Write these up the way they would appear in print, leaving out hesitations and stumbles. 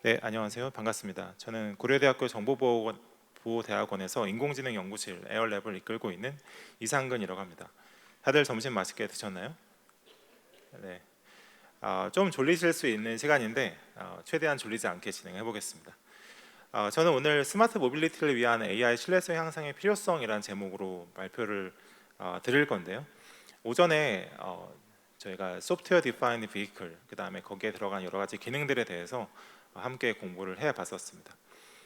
네, 안녕하세요. 반갑습니다. 저는 고려대학교 정보보호대학원에서 인공지능 연구실 에어랩을 이끌고 있는 이상근이라고 합니다. 다들 점심 맛있게 드셨나요? 네, 좀 졸리실 수 있는 시간인데 최대한 졸리지 않게 진행해 보겠습니다. 저는 오늘 스마트 모빌리티를 위한 AI 신뢰성 향상의 필요성이라는 제목으로 발표를 드릴 건데요. 오전에 저희가 소프트웨어 디파인드 비이클, 그 다음에 거기에 들어간 여러 가지 기능들에 대해서 함께 공부를 해봤었습니다.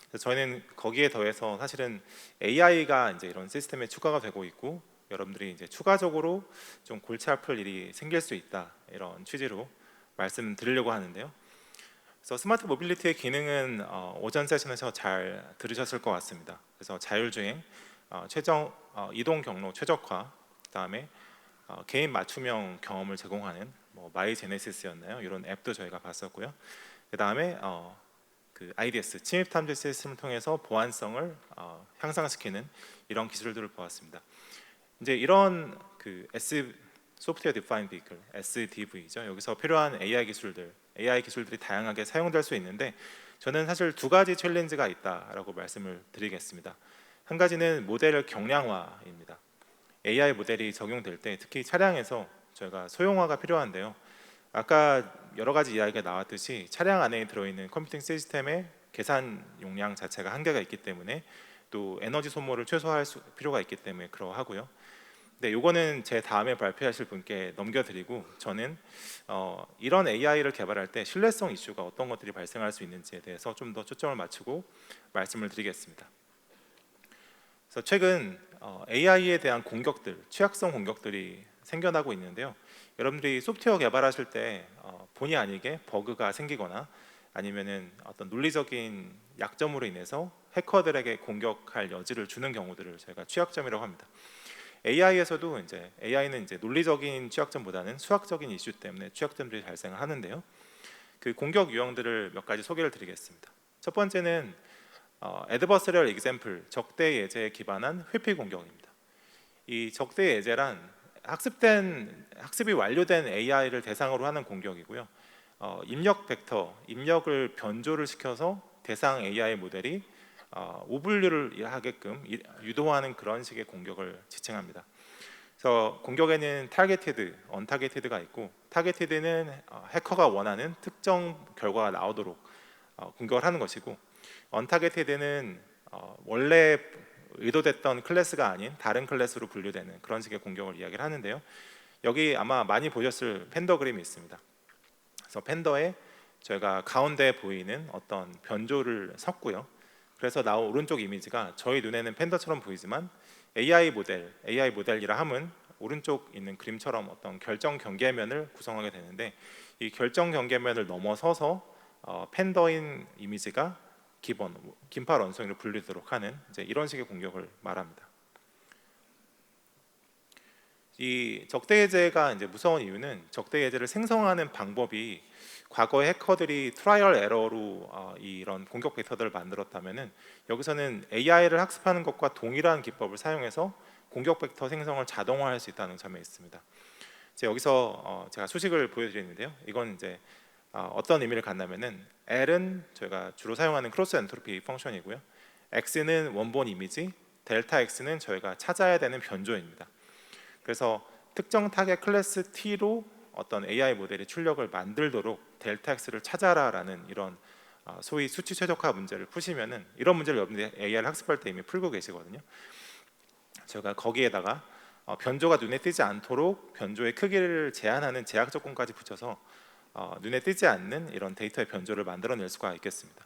그래서 저희는 거기에 더해서 사실은 AI가 이제 이런 시스템에 추가가 되고 있고, 여러분들이 이제 추가적으로 좀 골치 아플 일이 생길 수 있다, 이런 취지로 말씀드리려고 하는데요. 그래서 스마트 모빌리티의 기능은 오전 세션에서 잘 들으셨을 것 같습니다. 그래서 자율주행, 최정 이동 경로 최적화, 그다음에 개인 맞춤형 경험을 제공하는 뭐 마이 제네시스였나요? 이런 앱도 저희가 봤었고요. 그다음에 그 IDS 침입 탐지 시스템을 통해서 보안성을 향상시키는 이런 기술들을 보았습니다. 이제 이런 그 소프트웨어 디파인 비클 SDV죠. 여기서 필요한 AI 기술들이 다양하게 사용될 수 있는데, 저는 사실 두 가지 챌린지가 있다라고 말씀을 드리겠습니다. 한 가지는 모델 경량화입니다. AI 모델이 적용될 때 특히 차량에서 저희가 소형화가 필요한데요. 아까 여러 가지 이야기가 나왔듯이 차량 안에 들어있는 컴퓨팅 시스템의 계산 용량 자체가 한계가 있기 때문에 또 에너지 소모를 최소화할 필요가 있기 때문에 그러하고요. 네, 요거는 제 다음에 발표하실 분께 넘겨드리고, 저는 이런 AI를 개발할 때 신뢰성 이슈가 어떤 것들이 발생할 수 있는지에 대해서 좀 더 초점을 맞추고 말씀을 드리겠습니다. 그래서 최근 AI에 대한 공격들, 취약성 공격들이 생겨나고 있는데요. 여러분들이 소프트웨어 개발하실 때 본의 아니게 버그가 생기거나 아니면은 어떤 논리적인 약점으로 인해서 해커들에게 공격할 여지를 주는 경우들을 저희가 취약점이라고 합니다. AI는 이제 논리적인 취약점보다는 수학적인 이슈 때문에 취약점들이 발생을 하는데요. 그 공격 유형들을 몇 가지 소개를 드리겠습니다. 첫 번째는 adversarial example, 적대 예제에 기반한 회피 공격입니다. 이 적대 예제란 학습이 완료된 AI를 대상으로 하는 공격이고요. 입력 벡터, 입력을 변조를 시켜서 대상 AI 모델이 오분류를 하게끔 유도하는 그런 식의 공격을 지칭합니다. 그래서 공격에는 타겟티드, 언타겟티드가 있고, 타겟티드는 해커가 원하는 특정 결과가 나오도록 공격을 하는 것이고, 언타겟티드는 원래 의도됐던 클래스가 아닌 다른 클래스로 분류되는 그런 식의 공격을 이야기를 하는데요. 여기 아마 많이 보셨을 팬더 그림이 있습니다. 그래서 팬더에 저희가 가운데 보이는 어떤 변조를 섞고요. 그래서 나온 오른쪽 이미지가 저희 눈에는 팬더처럼 보이지만 AI 모델이라 함은 오른쪽 있는 그림처럼 어떤 결정 경계면을 구성하게 되는데, 이 결정 경계면을 넘어서서 팬더인 이미지가 긴팔 원숭이로 분류되도록 하는 이제 이런 식의 공격을 말합니다. 이 적대예제가 이제 무서운 이유는 적대예제를 생성하는 방법이 과거에 해커들이 트라이얼 에러로 이런 공격 벡터들을 만들었다면은, 여기서는 AI를 학습하는 것과 동일한 기법을 사용해서 공격 벡터 생성을 자동화할 수 있다는 점에 있습니다. 여기서 제가 수식을 보여드리는데요. 이건 이제 어떤 의미를 갖냐면은, L은 저희가 주로 사용하는 크로스 엔트로피 펑션이고요. X는 원본 이미지, 델타 X는 저희가 찾아야 되는 변조입니다. 그래서 특정 타겟 클래스 T로 어떤 AI 모델이 출력을 만들도록 델타 X를 찾아라라는 이런 소위 수치 최적화 문제를 푸시면은, 이런 문제를 여러분들이 AI를 학습할 때 이미 풀고 계시거든요. 제가 거기에다가 변조가 눈에 띄지 않도록 변조의 크기를 제한하는 제약 조건까지 붙여서 눈에 띄지 않는 이런 데이터의 변조를 만들어낼 수가 있겠습니다.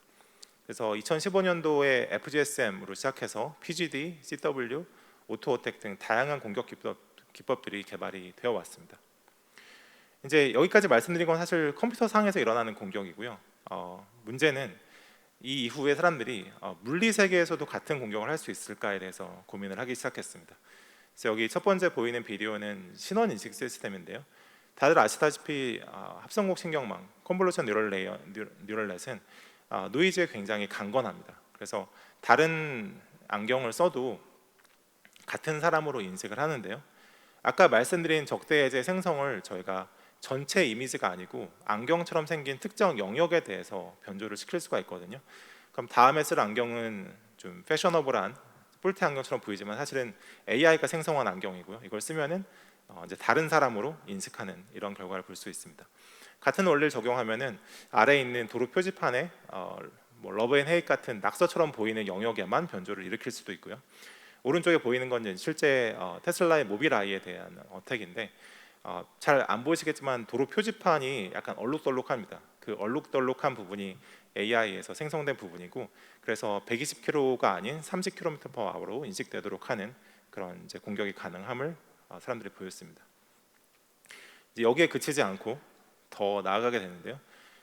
그래서 2015년도에 FGSM으로 시작해서 PGD, CW, 오토어택 등 다양한 공격 기법들이 개발이 되어 왔습니다. 이제 여기까지 말씀드린 건 사실 컴퓨터 상에서 일어나는 공격이고요. 문제는 이 이후에 사람들이 물리 세계에서도 같은 공격을 할 수 있을까에 대해서 고민을 하기 시작했습니다. 그래서 여기 첫 번째 보이는 비디오는 신원 인식 시스템인데요. 다들 아시다시피 합성곡 신경망, 컨볼루션 뉴럴넷은 노이즈에 굉장히 강건합니다. 그래서 다른 안경을 써도 같은 사람으로 인식을 하는데요. 아까 말씀드린 적대예제 생성을 저희가 전체 이미지가 아니고 안경처럼 생긴 특정 영역에 대해서 변조를 시킬 수가 있거든요. 그럼 다음에 쓸 안경은 좀 패셔너블한 뿔테 안경처럼 보이지만 사실은 AI가 생성한 안경이고요. 이걸 쓰면은 이제 다른 사람으로 인식하는 이런 결과를 볼 수 있습니다. 같은 원리를 적용하면은 아래에 있는 도로 표지판에 뭐 러브 앤 헤이 같은 낙서처럼 보이는 영역에만 변조를 일으킬 수도 있고요. 오른쪽에 보이는 건 실제 테슬라의 모빌아이에 대한 어택인데 잘 안 보이시겠지만 도로 표지판이 약간 얼룩덜룩합니다. 그 얼룩덜룩한 부분이 AI에서 생성된 부분이고, 그래서 120km가 아닌 30km/h로 인식되도록 하는 그런 이제 공격이 가능함을 사람들이 보였습니다. 이제 여기에 그치지 않고 더 나아가게 되는데요.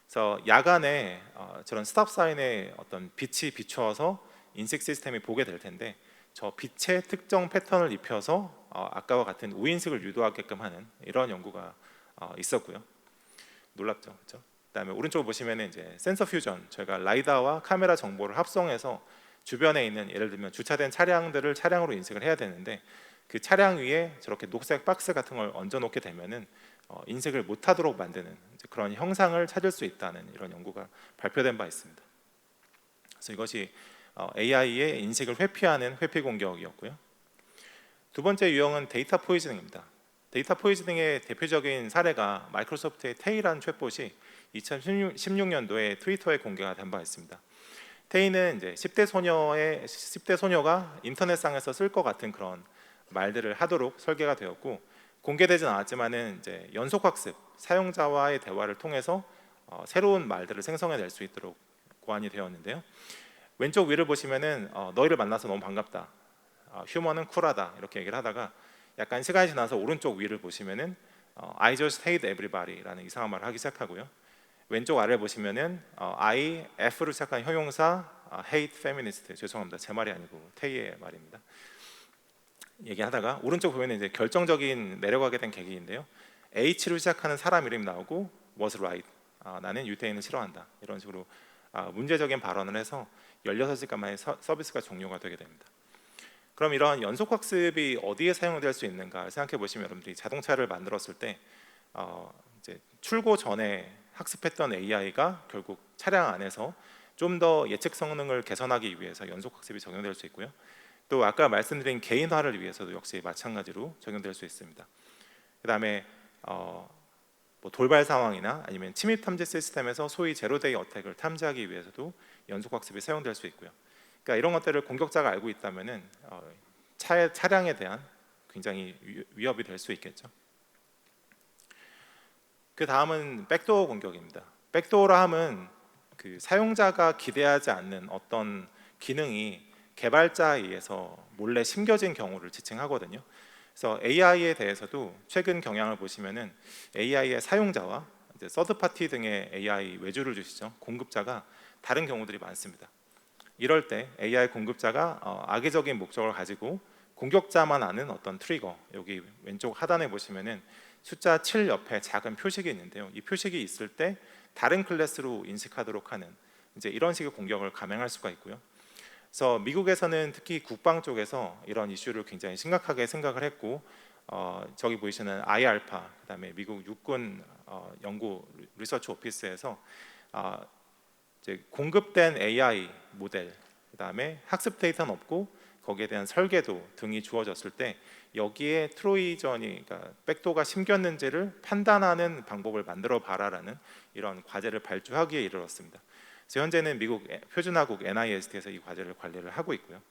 그래서 야간에 저런 스탑 사인에 어떤 빛이 비추어서 인식 시스템이 보게 될 텐데, 저 빛의 특정 패턴을 입혀서 아까와 같은 우인식을 유도하게끔 하는 이런 연구가 있었고요. 놀랍죠, 그렇죠? 그다음에 오른쪽 보시면 이제 센서 퓨전, 저희가 라이다와 카메라 정보를 합성해서 주변에 있는, 예를 들면 주차된 차량들을 차량으로 인식을 해야 되는데, 그 차량 위에 저렇게 녹색 박스 같은 걸 얹어 놓게 되면은 인식을 못하도록 만드는 그런 형상을 찾을 수 있다는 이런 연구가 발표된 바 있습니다. 그래서 이것이 AI의 인식을 회피하는 회피 공격이었고요. 두 번째 유형은 데이터 포이즈닝입니다. 데이터 포이즈닝의 대표적인 사례가 마이크로소프트의 테이라는 챗봇이 2016년도에 트위터에 공개가 된 바 있습니다. 테이는 이제 10대 소녀가 인터넷상에서 쓸 것 같은 그런 말들을 하도록 설계가 되었고, 공개되진 않았지만은 이제 연속 학습, 사용자와의 대화를 통해서 새로운 말들을 생성해낼 수 있도록 고안이 되었는데요. 왼쪽 위를 보시면은 너희를 만나서 너무 반갑다, 휴머는 쿨하다 이렇게 얘기를 하다가 약간 시간이 지나서 오른쪽 위를 보시면은 I just hate everybody라는 이상한 말을 하기 시작하고요. 왼쪽 아래 보시면은 I F로 시작한 형용사 hate feminist, 죄송합니다, 제 말이 아니고 테이의 말입니다. 얘기하다가 오른쪽 보면 이제 결정적인 내려가게 된 계기인데요. H로 시작하는 사람 이름이 나오고 was right, 나는 유태인을 싫어한다, 이런 식으로 문제적인 발언을 해서 16시간 만에 서비스가 종료가 되게 됩니다. 그럼 이런 연속 학습이 어디에 사용될 수 있는가 생각해 보시면, 여러분들이 자동차를 만들었을 때 이제 출고 전에 학습했던 AI가 결국 차량 안에서 좀 더 예측 성능을 개선하기 위해서 연속 학습이 적용될 수 있고요. 또 아까 말씀드린 개인화를 위해서도 역시 마찬가지로 적용될 수 있습니다. 그다음에 뭐 돌발 상황이나 아니면 침입 탐지 시스템에서 소위 제로데이 어택을 탐지하기 위해서도 연속 학습이 사용될 수 있고요. 그러니까 이런 것들을 공격자가 알고 있다면은 차량에 대한 굉장히 위협이 될 수 있겠죠. 그 다음은 백도어 공격입니다. 백도어라 함은 그 사용자가 기대하지 않는 어떤 기능이 개발자에 의해서 몰래 심겨진 경우를 지칭하거든요. 그래서 AI에 대해서도 최근 경향을 보시면은 AI의 사용자와 이제 서드 파티 등의 AI 외주를 주시죠, 공급자가 다른 경우들이 많습니다. 이럴 때 AI 공급자가 악의적인 목적을 가지고 공격자만 아는 어떤 트리거, 여기 왼쪽 하단에 보시면은 숫자 7 옆에 작은 표식이 있는데요. 이 표식이 있을 때 다른 클래스로 인식하도록 하는 이제 이런 식의 공격을 감행할 수가 있고요. 그래서 미국에서는 특히 국방 쪽에서 이런 이슈를 굉장히 심각하게 생각을 했고, 저기 보이시는 아이알파, 그다음에 미국 육군 연구 리서치 오피스에서 이제 공급된 AI 모델, 그다음에 학습 데이터는 없고 거기에 대한 설계도 등이 주어졌을 때 여기에 트로이전이, 그러니까 백도가 심겼는지를 판단하는 방법을 만들어 봐라라는 이런 과제를 발주하기에 이르렀습니다. 그래서 현재는 미국 표준화국 NIST에서 이 과제를 관리를 하고 있고요.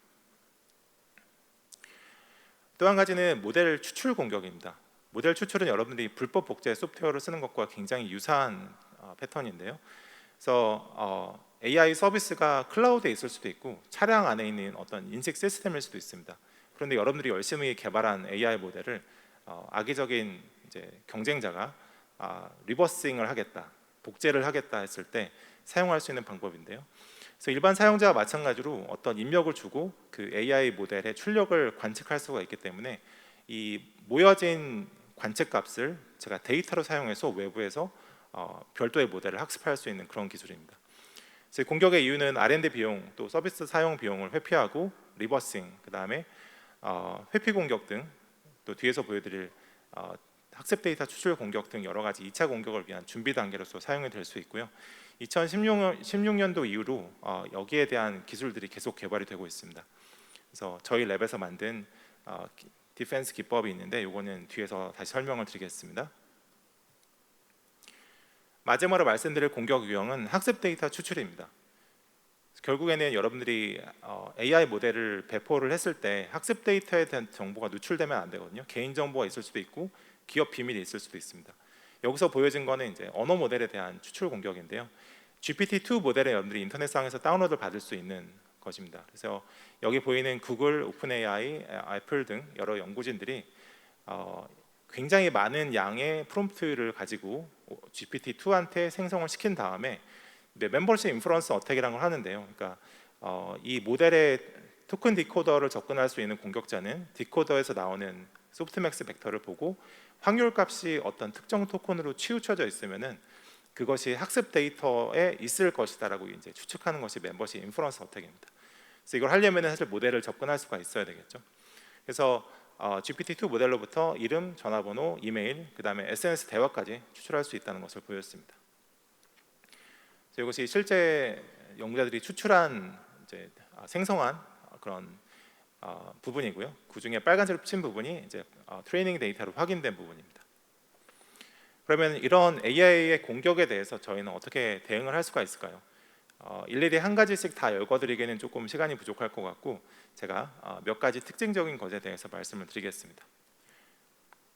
또 한 가지는 모델 추출 공격입니다. 모델 추출은 여러분들이 불법 복제 소프트웨어를 쓰는 것과 굉장히 유사한 패턴인데요. 그래서 AI 서비스가 클라우드에 있을 수도 있고 차량 안에 있는 어떤 인식 시스템일 수도 있습니다. 그런데 여러분들이 열심히 개발한 AI 모델을 악의적인 이제 경쟁자가 리버싱을 하겠다, 복제를 하겠다 했을 때 사용할 수 있는 방법인데요. 그래서 일반 사용자와 마찬가지로 어떤 입력을 주고 그 AI 모델의 출력을 관측할 수가 있기 때문에 이 모여진 관측값을 제가 데이터로 사용해서 외부에서 별도의 모델을 학습할 수 있는 그런 기술입니다. 그래서 공격의 이유는 R&D 비용, 또 서비스 사용 비용을 회피하고 리버싱, 그 다음에 회피 공격 등, 또 뒤에서 보여드릴 학습 데이터 추출 공격 등 여러 가지 2차 공격을 위한 준비 단계로서 사용이 될 수 있고요. 2016년도 이후로 여기에 대한 기술들이 계속 개발이 되고 있습니다. 그래서 저희 랩에서 만든 디펜스 기법이 있는데 이거는 뒤에서 다시 설명을 드리겠습니다. 마지막으로 말씀드릴 공격 유형은 학습 데이터 추출입니다. 결국에는 여러분들이 AI 모델을 배포를 했을 때 학습 데이터에 대한 정보가 누출되면 안 되거든요. 개인 정보가 있을 수도 있고 기업 비밀이 있을 수도 있습니다. 여기서 보여진 거는 이제 언어 모델에 대한 추출 공격인데요. GPT-2 모델은 여러분들이 인터넷상에서 다운로드 받을 수 있는 것입니다. 그래서 여기 보이는 구글, 오픈AI, 애플 등 여러 연구진들이 굉장히 많은 양의 프롬프트를 가지고 GPT-2한테 생성을 시킨 다음에 멤버십 인퍼런스 어택이라는 걸 하는데요. 그러니까 이 모델의 토큰 디코더를 접근할 수 있는 공격자는 디코더에서 나오는 소프트맥스 벡터를 보고 확률 값이 어떤 특정 토큰으로 치우쳐져 있으면은 그것이 학습 데이터에 있을 것이다라고 이제 추측하는 것이 멤버십 인퍼런스 어택입니다. 그래서 이걸 하려면은 사실 모델을 접근할 수가 있어야 되겠죠. 그래서 GPT-2 모델로부터 이름, 전화번호, 이메일, 그 다음에 SNS 대화까지 추출할 수 있다는 것을 보였습니다. 이것이 실제 연구자들이 추출한 이제 생성한 그런 부분이고요. 그 중에 빨간색으로 친 부분이 이제 트레이닝 데이터로 확인된 부분입니다. 그러면 이런 AI의 공격에 대해서 저희는 어떻게 대응을 할 수가 있을까요? 일일이 한 가지씩 다 읽어드리기에는 조금 시간이 부족할 것 같고 제가 몇 가지 특징적인 것에 대해서 말씀을 드리겠습니다.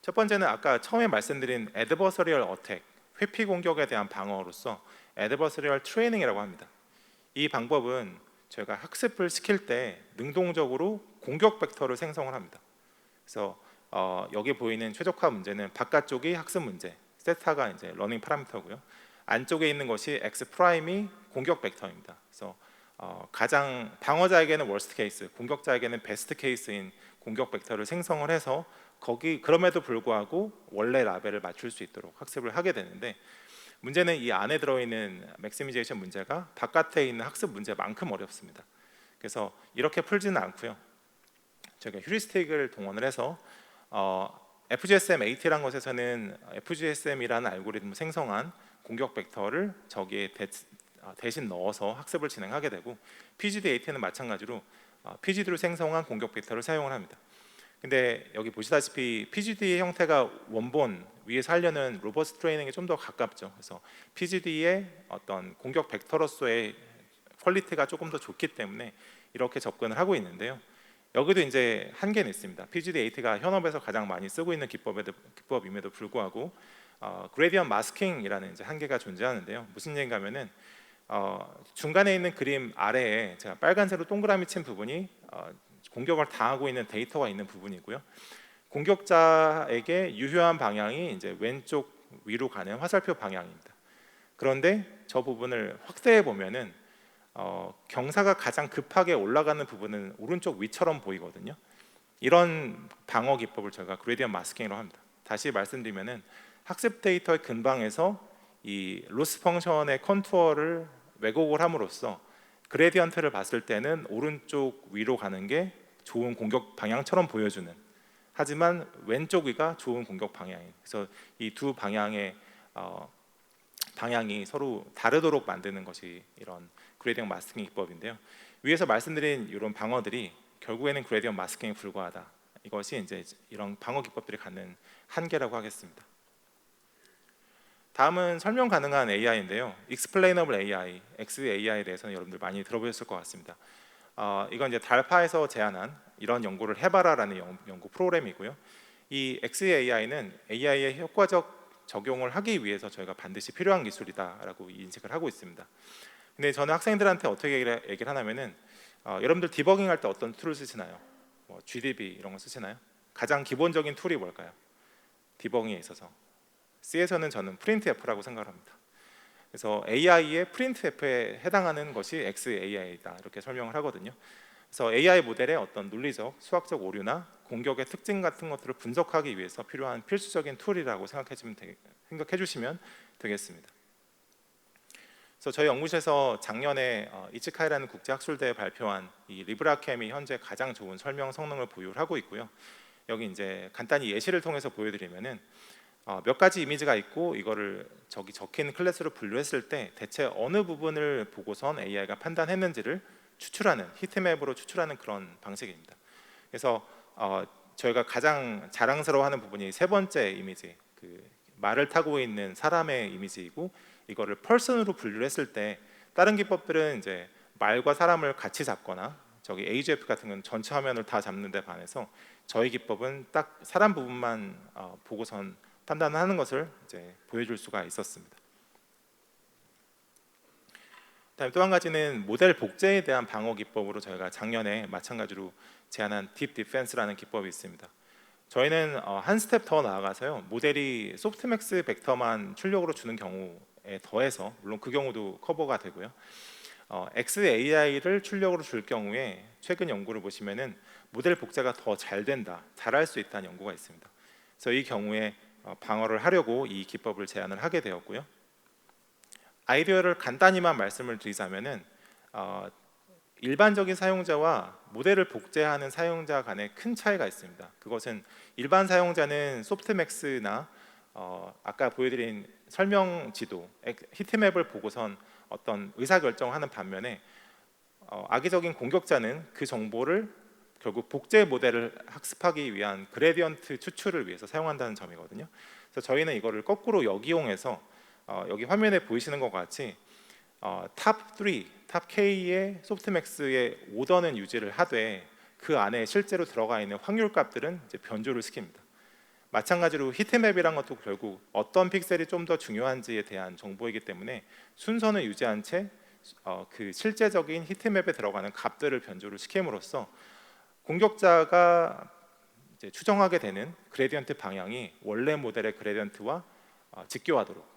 첫 번째는 아까 처음에 말씀드린 adversarial attack, 회피 공격에 대한 방어로서 adversarial training이라고 합니다. 이 방법은 저희가 학습을 시킬 때 능동적으로 공격 벡터를 생성을 합니다. 그래서 여기 보이는 최적화 문제는 바깥쪽이 학습 문제, 세타가 이제 러닝 파라미터고요. 안쪽에 있는 것이 x 프라임이 공격 벡터입니다. 그래서 가장 방어자에게는 월스트 케이스, 공격자에게는 베스트 케이스인 공격 벡터를 생성을 해서 그럼에도 불구하고 원래 라벨을 맞출 수 있도록 학습을 하게 되는데 문제는 이 안에 들어있는 맥시미제이션 문제가 바깥에 있는 학습 문제만큼 어렵습니다. 그래서 이렇게 풀지는 않고요. 저희가 휴리스틱을 동원을 해서 FGSM-AT라는 것에서는 FGSM이라는 알고리즘을 생성한 공격 벡터를 저기에 대신 넣어서 학습을 진행하게 되고 PGD-AT는 마찬가지로 PGD로 생성한 공격 벡터를 사용을 합니다. 근데 여기 보시다시피 PGD의 형태가 원본 위에서 하려는 로버스트 트레이닝에 좀 더 가깝죠. 그래서 PGD의 어떤 공격 벡터로서의 퀄리티가 조금 더 좋기 때문에 이렇게 접근을 하고 있는데요. 여기도 이제 한계는 있습니다. PGD-AT가 현업에서 가장 많이 쓰고 있는 기법임에도 불구하고 그레디언트 마스킹이라는 이제 한계가 존재하는데요. 무슨 얘기인가면은 중간에 있는 그림 아래에 제가 빨간색으로 동그라미 친 부분이 공격을 당하고 있는 데이터가 있는 부분이고요. 공격자에게 유효한 방향이 이제 왼쪽 위로 가는 화살표 방향입니다. 그런데 저 부분을 확대해 보면은 경사가 가장 급하게 올라가는 부분은 오른쪽 위처럼 보이거든요. 이런 방어 기법을 저희가 그레디언트 마스킹이라고 합니다. 다시 말씀드리면은 학습 데이터의 근방에서 이 로스 펑션의 컨투어를 왜곡을 함으로써 그레디언트를 봤을 때는 오른쪽 위로 가는 게 좋은 공격 방향처럼 보여주는, 하지만 왼쪽 위가 좋은 공격 방향인, 그래서 이 두 방향의 방향이 서로 다르도록 만드는 것이 이런 그레디언트 마스킹 기법인데요. 위에서 말씀드린 이런 방어들이 결국에는 그레디언트 마스킹에 불과하다. 이것이 이제 이런 방어 기법들이 갖는 한계라고 하겠습니다. 다음은 설명 가능한 AI인데요. Explainable AI, XAI에 대해서는 여러분들 많이 들어보셨을 것 같습니다. 이건 이제 달파에서 제안한 이런 연구를 해봐라라는 연구 프로그램이고요. 이 XAI는 AI의 효과적 적용을 하기 위해서 저희가 반드시 필요한 기술이다라고 인식을 하고 있습니다. 근데 저는 학생들한테 어떻게 얘기를 하냐면은 여러분들 디버깅 할 때 어떤 툴을 쓰시나요? 뭐 GDB 이런 거 쓰시나요? 가장 기본적인 툴이 뭘까요? 디버깅에 있어서 C에서는 저는 printf라고 생각합니다. 그래서 AI의 printf에 해당하는 것이 XAI다 이렇게 설명을 하거든요. 그래서 AI 모델의 어떤 논리적, 수학적 오류나 공격의 특징 같은 것들을 분석하기 위해서 필요한 필수적인 툴이라고 생각해 주시면 되겠습니다. 그래서 저희 연구실에서 작년에 이츠카이라는 국제학술대에 발표한 이 리브라캠이 현재 가장 좋은 설명 성능을 보유하고 있고요. 여기 이제 간단히 예시를 통해서 보여드리면은 몇 가지 이미지가 있고 이거를 저기 적힌 클래스로 분류했을 때 대체 어느 부분을 보고선 AI가 판단했는지를 추출하는 히트맵으로 추출하는 그런 방식입니다. 그래서 저희가 가장 자랑스러워하는 부분이 세 번째 이미지, 그 말을 타고 있는 사람의 이미지이고, 이거를 펄슨으로 분류를 했을 때 다른 기법들은 이제 말과 사람을 같이 잡거나 저기 AGF 같은 건 전체 화면을 다 잡는 데 반해서 저희 기법은 딱 사람 부분만 보고선 판단하는 것을 이제 보여줄 수가 있었습니다. 다음 또 한 가지는 모델 복제에 대한 방어 기법으로 저희가 작년에 마찬가지로 제안한 딥 디펜스라는 기법이 있습니다. 저희는 한 스텝 더 나아가서요, 모델이 소프트맥스 벡터만 출력으로 주는 경우에 더해서, 물론 그 경우도 커버가 되고요, XAI를 출력으로 줄 경우에 최근 연구를 보시면은 모델 복제가 더 잘 된다, 잘할 수 있다는 연구가 있습니다. 그래서 이 경우에 방어를 하려고 이 기법을 제안을 하게 되었고요. 아이디어를 간단히만 말씀을 드리자면은 일반적인 사용자와 모델을 복제하는 사용자 간에 큰 차이가 있습니다. 그것은 일반 사용자는 소프트맥스나 아까 보여드린 설명 지도, 히트맵을 보고선 어떤 의사결정을 하는 반면에 악의적인 공격자는 그 정보를 결국 복제 모델을 학습하기 위한 그레디언트 추출을 위해서 사용한다는 점이거든요. 그래서 저희는 이거를 거꾸로 역이용해서 여기 화면에 보이시는 것 같이 탑 3, 탑 K의 소프트맥스의 오더는 유지를 하되 그 안에 실제로 들어가 있는 확률 값들은 이제 변조를 시킵니다. 마찬가지로 히트맵이란 것도 결국 어떤 픽셀이 좀 더 중요한지에 대한 정보이기 때문에 순서는 유지한 채 그 실제적인 히트맵에 들어가는 값들을 변조를 시킴으로써 공격자가 이제 추정하게 되는 그레디언트 방향이 원래 모델의 그레디언트와 직교하도록,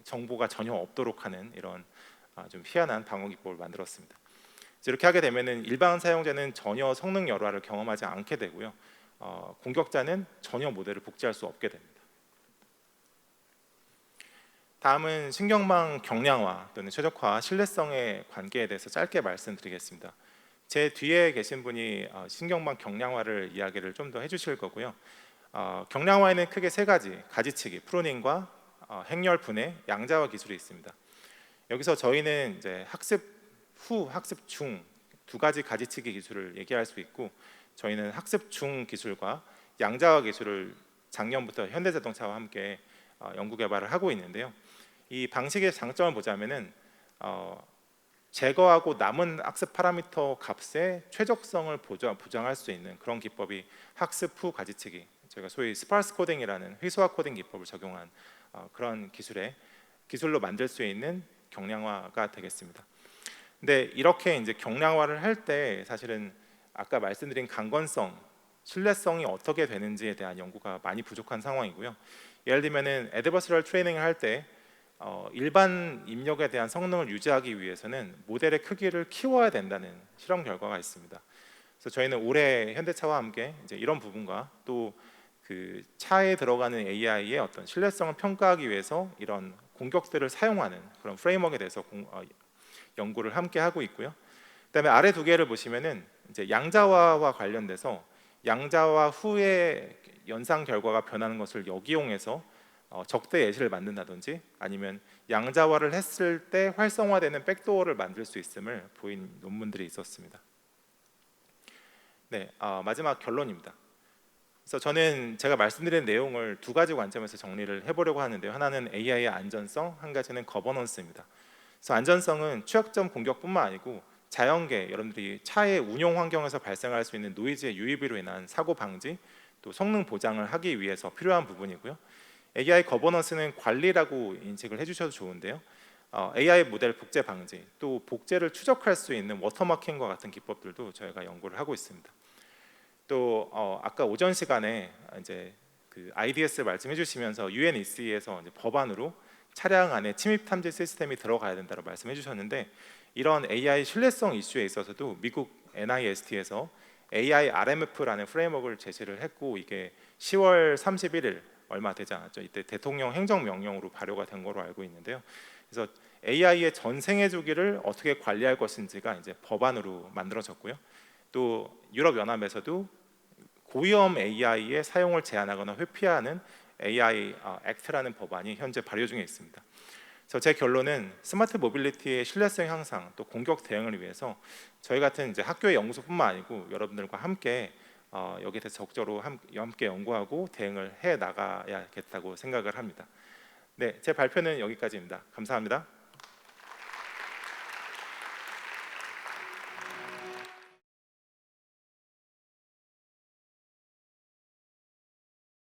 정보가 전혀 없도록 하는 이런 좀 희한한 방어 기법을 만들었습니다. 이렇게 하게 되면은 일반 사용자는 전혀 성능 열화를 경험하지 않게 되고요, 공격자는 전혀 모델을 복제할 수 없게 됩니다. 다음은 신경망 경량화 또는 최적화 신뢰성의 관계에 대해서 짧게 말씀드리겠습니다. 제 뒤에 계신 분이 신경망 경량화를 이야기를 좀 더 해주실 거고요. 경량화에는 크게 세 가지, 가지치기, 프로닝과 행렬 분해, 양자화 기술이 있습니다. 여기서 저희는 이제 학습 후, 학습 중 두 가지 가지치기 기술을 얘기할 수 있고, 저희는 학습 중 기술과 양자화 기술을 작년부터 현대자동차와 함께 연구 개발을 하고 있는데요. 이 방식의 장점을 보자면은 제거하고 남은 학습 파라미터 값의 최적성을 보장할 수 있는 그런 기법이 학습 후 가지치기, 저희가 소위 스파스 코딩이라는 회수화 코딩 기법을 적용한 그런 기술로 만들 수 있는 경량화가 되겠습니다. 근데 이렇게 이제 경량화를 할 때 사실은 아까 말씀드린 강건성, 신뢰성이 어떻게 되는지에 대한 연구가 많이 부족한 상황이고요. 예를 들면은 애드버서럴 트레이닝을 할 때 일반 입력에 대한 성능을 유지하기 위해서는 모델의 크기를 키워야 된다는 실험 결과가 있습니다. 그래서 저희는 올해 현대차와 함께 이제 이런 부분과 또 그 차에 들어가는 AI의 어떤 신뢰성을 평가하기 위해서 이런 공격들을 사용하는 그런 프레임워크에 대해서 연구를 함께 하고 있고요. 그다음에 아래 두 개를 보시면은 이제 양자화와 관련돼서 양자화 후에 연상 결과가 변하는 것을 역이용해서 적대 예시를 만든다든지 아니면 양자화를 했을 때 활성화되는 백도어를 만들 수 있음을 보인 논문들이 있었습니다. 네, 마지막 결론입니다. 그래서 저는 제가 말씀드린 내용을 두 가지 관점에서 정리를 해보려고 하는데요. 하나는 AI의 안전성, 한 가지는 거버넌스입니다. 그래서 안전성은 취약점 공격뿐만 아니고 자연계, 여러분들이 차의 운용 환경에서 발생할 수 있는 노이즈의 유입으로 인한 사고 방지, 또 성능 보장을 하기 위해서 필요한 부분이고요. AI 거버넌스는 관리라고 인식을 해주셔도 좋은데요. AI 모델 복제 방지, 또 복제를 추적할 수 있는 워터마킹과 같은 기법들도 저희가 연구를 하고 있습니다. 또 아까 오전 시간에 이제 그 IDS 말씀해 주시면서 UNEC에서 이제 법안으로 차량 안에 침입 탐지 시스템이 들어가야 된다고 말씀해 주셨는데, 이런 AI 신뢰성 이슈에 있어서도 미국 NIST에서 AI RMF라는 프레임워크를 제시를 했고, 이게 10월 31일 얼마 되지 않았죠. 이때 대통령 행정명령으로 발효가 된 거로 알고 있는데요. 그래서 AI의 전 생애 주기를 어떻게 관리할 것인지가 이제 법안으로 만들어졌고요. 또 유럽 연합에서도 고위험 AI의 사용을 제한하거나 회피하는 AI 액트라는 법안이 현재 발의 중에 있습니다. 그래서 제 결론은 스마트 모빌리티의 신뢰성 향상 또 공격 대응을 위해서 저희 같은 이제 학교의 연구소뿐만 아니고 여러분들과 함께 여기에 대해서 적극적으로 함께 연구하고 대응을 해 나가야겠다고 생각을 합니다. 네, 제 발표는 여기까지입니다. 감사합니다.